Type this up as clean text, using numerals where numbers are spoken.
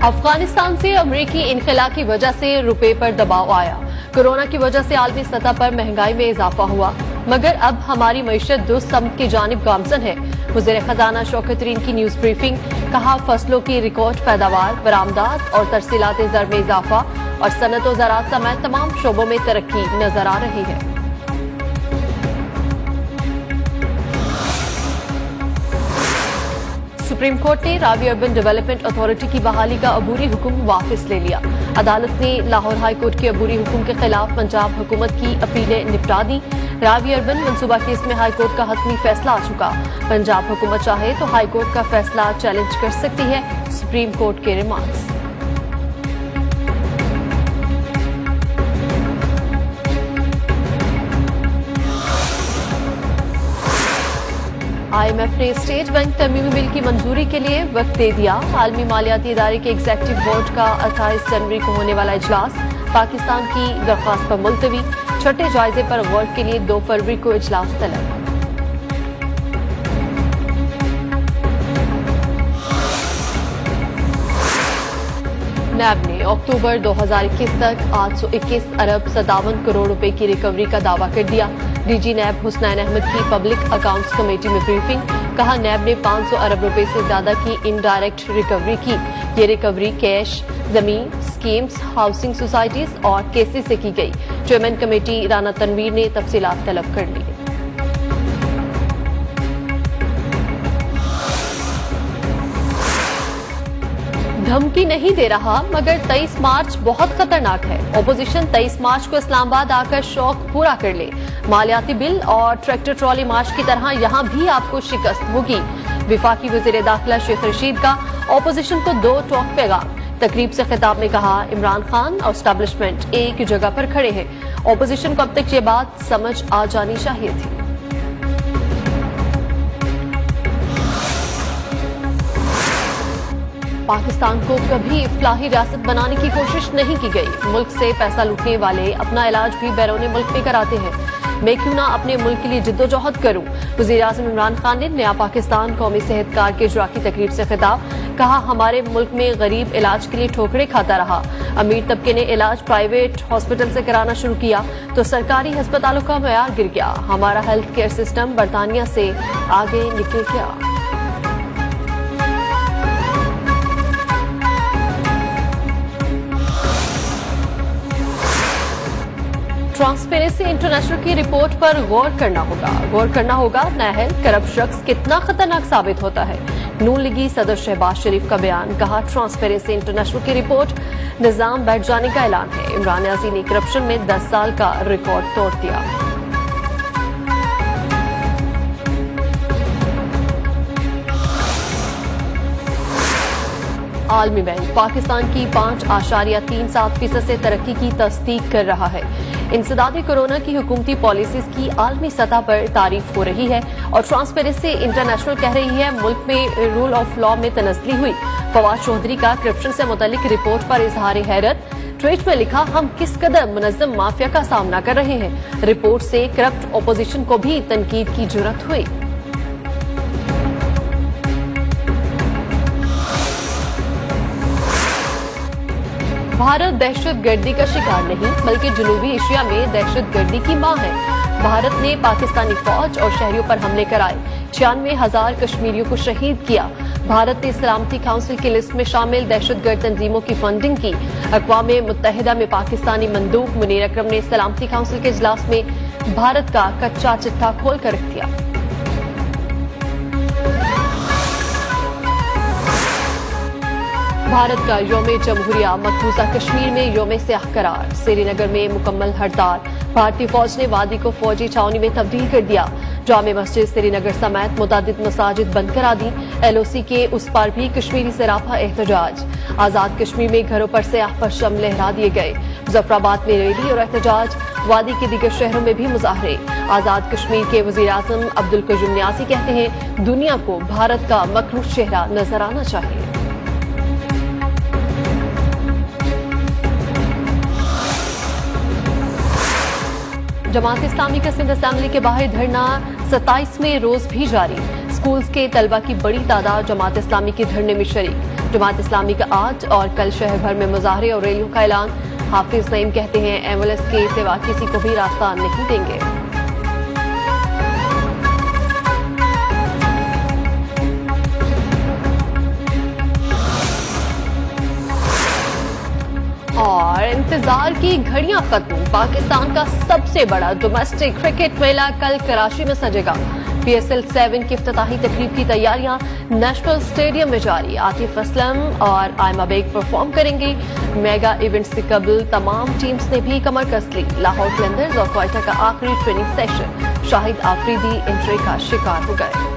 अफगानिस्तान से अमरीकी इनखला की वजह से रुपए पर दबाव आया। कोरोना की वजह से आलमी सतह पर महंगाई में इजाफा हुआ, मगर अब हमारी मईशत दुरुस्त समत की जानिब गामजन है। वज़ीर खजाना शौकत तरीन की न्यूज ब्रीफिंग, कहा फसलों की रिकॉर्ड पैदावार, बरामदात और तरसीलात ज़र में इजाफा और सनत और ज़राअत समेत तमाम शोबों में तरक्की नजर आ रही है। सुप्रीम कोर्ट ने रावी अर्बन डेवलपमेंट अथॉरिटी की बहाली का अबूरी हुक्म वापस ले लिया। अदालत ने लाहौर हाई कोर्ट के अबूरी हुक्म के खिलाफ पंजाब हुकूमत की अपीलें निपटा दी। रावी अर्बन मनसूबा केस में हाई कोर्ट का हतमी फैसला आ चुका। पंजाब हुकूमत चाहे तो हाई कोर्ट का फैसला चैलेंज कर सकती है। सुप्रीम कोर्ट के रिमार्क्स। IMF ने स्टेट बैंक तरमीमी बिल की मंजूरी के लिए वक्त दे दिया। आलमी मालियाती इदारे के एग्जीक्यूटिव बोर्ड का 28 जनवरी को होने वाला इजलास पाकिस्तान की दरख्वास्त पर मुलतवी। छठे जायजे पर गौर के लिए 2 फरवरी को इजलास तलब। नैब ने अक्टूबर 2021 तक 821 अरब 57 करोड़ रुपए की रिकवरी का दावा कर दिया। डीजी नैब हुसनैन अहमद की पब्लिक अकाउंट्स कमेटी में ब्रीफिंग, कहा नैब ने 500 अरब रुपए से ज्यादा की इनडायरेक्ट रिकवरी की। ये रिकवरी कैश, जमीन, स्कीम्स, हाउसिंग सोसाइटीज और केसेस से की गई। चेयरमैन कमेटी राना तनवीर ने तफसीलात तलब कर ली। धमकी नहीं दे रहा, मगर 23 मार्च बहुत खतरनाक है। ओपोजिशन 23 मार्च को इस्लामाबाद आकर शौक पूरा कर ले। मालियाती बिल और ट्रैक्टर ट्रॉली मार्च की तरह यहां भी आपको शिकस्त होगी। विफाकी वज़ीर दाखिला शेख रशीद का ओपोजिशन को 2 टॉक पैगाम। तकरीब से खिताब में कहा इमरान खान और एस्टैब्लिशमेंट एक जगह पर खड़े हैं। ओपोजिशन को अब तक ये बात समझ आ जानी चाहिए थी। पाकिस्तान को कभी इफ्लाही रियासत बनाने की कोशिश नहीं की गई। मुल्क से पैसा लूटने वाले अपना इलाज भी बैरून मुल्क में कराते हैं। मैं क्यों ना अपने मुल्क के लिए जिद्दोजहद करूं। वज़ीर आज़म इमरान खान ने नया पाकिस्तान कौमी सेहत कार्ड के इजरा की तकरीब से खिताब, कहा हमारे मुल्क में गरीब इलाज के लिए ठोकरें खाता रहा। अमीर तबके ने इलाज प्राइवेट हॉस्पिटल से कराना शुरू किया तो सरकारी अस्पतालों का मयार गिर गया। हमारा हेल्थ केयर सिस्टम बरतानिया से आगे निकल गया। ट्रांसपेरेंसी इंटरनेशनल की रिपोर्ट पर गौर करना होगा। नाअहल करप्ट शख्स कितना खतरनाक साबित होता है। नून लीगी सदर शहबाज शरीफ का बयान, कहा ट्रांसपेरेंसी इंटरनेशनल की रिपोर्ट निजाम बैठ जाने का ऐलान है। इमरान न्याजी ने करप्शन में 10 साल का रिकॉर्ड तोड़ दिया। आलमी बैंक पाकिस्तान की 5.37% से तरक्की की तस्दीक कर रहा है। इंसदादी कोरोना की हुकूमती पॉलिसीज की आलमी सतह पर तारीफ हो रही है और ट्रांसपेरेंसी इंटरनेशनल कह रही है मुल्क में रूल ऑफ लॉ में तनस्ली हुई। फवाद चौधरी का करप्शन से मुतल्लिक रिपोर्ट पर इजहार हैरत। ट्वीट में लिखा, हम किस कदर मुनज़्ज़म माफिया का सामना कर रहे हैं। रिपोर्ट से करप्ट ओपोजिशन को भी तनकीद की जुर्रत हुई। भारत दहशतगर्दी का शिकार नहीं, बल्कि जनूबी एशिया में दहशतगर्दी की मां है। भारत ने पाकिस्तानी फौज और शहरियों पर हमले कराए, 96,000 कश्मीरियों को शहीद किया। भारत ने सलामती काउंसिल की लिस्ट में शामिल दहशतगर्द तंजीमों की फंडिंग की। अक़वाम मुत्तहिदा में पाकिस्तानी मंदूक मुनीर अकरम ने सलामती काउंसिल के इजलास में भारत का कच्चा चिट्ठा खोल कर रख दिया। भारत का यौम जमहूरिया मकबूजा कश्मीर में यौम स्याह करार। श्रीनगर में मुकम्मल हड़ताल। भारतीय फौज ने वादी को फौजी छावनी में तब्दील कर दिया। जामे मस्जिद श्रीनगर समेत मुतादिद मसाजिद बंद करा दी। LOC के उस पर भी कश्मीरी सराफा एहतजाज। आजाद कश्मीर में घरों पर स्याह परचम लहरा दिए गए। मुजफ्फराबाद में रैली और एहतजाज। वादी के दीगर शहरों में भी मुजाहरे। आजाद कश्मीर के वजीर आजम अब्दुल कयूम न्यासी कहते हैं दुनिया को भारत का मखलूक चेहरा नजर आना चाहिए। जमात इस्लामी का सिंध असेंबली के बाहर धरना 27वें रोज भी जारी। स्कूल्स के तलबा की बड़ी तादाद जमात इस्लामी के धरने में शरीक। जमात इस्लामी का आज और कल शहर भर में मुजाहरे और रैलियों का ऐलान। हाफिज नईम कहते हैं एम्बुलेंस के सिवा किसी को भी रास्ता नहीं देंगे। और इंतजार की घड़ियां खत्म। पाकिस्तान का सबसे बड़ा डोमेस्टिक क्रिकेट मेला कल कराची में सजेगा। PSL 7 की इफ्तिताही तकरीब की तैयारियां नेशनल स्टेडियम में जारी। आतिफ असलम और आयमा बेग परफॉर्म करेंगी। मेगा इवेंट से कबल तमाम टीम्स ने भी कमर कस ली। लाहौर कलंदर्स और क्वेटा का आखिरी training session Shahid Afridi injury का शिकार हो गए।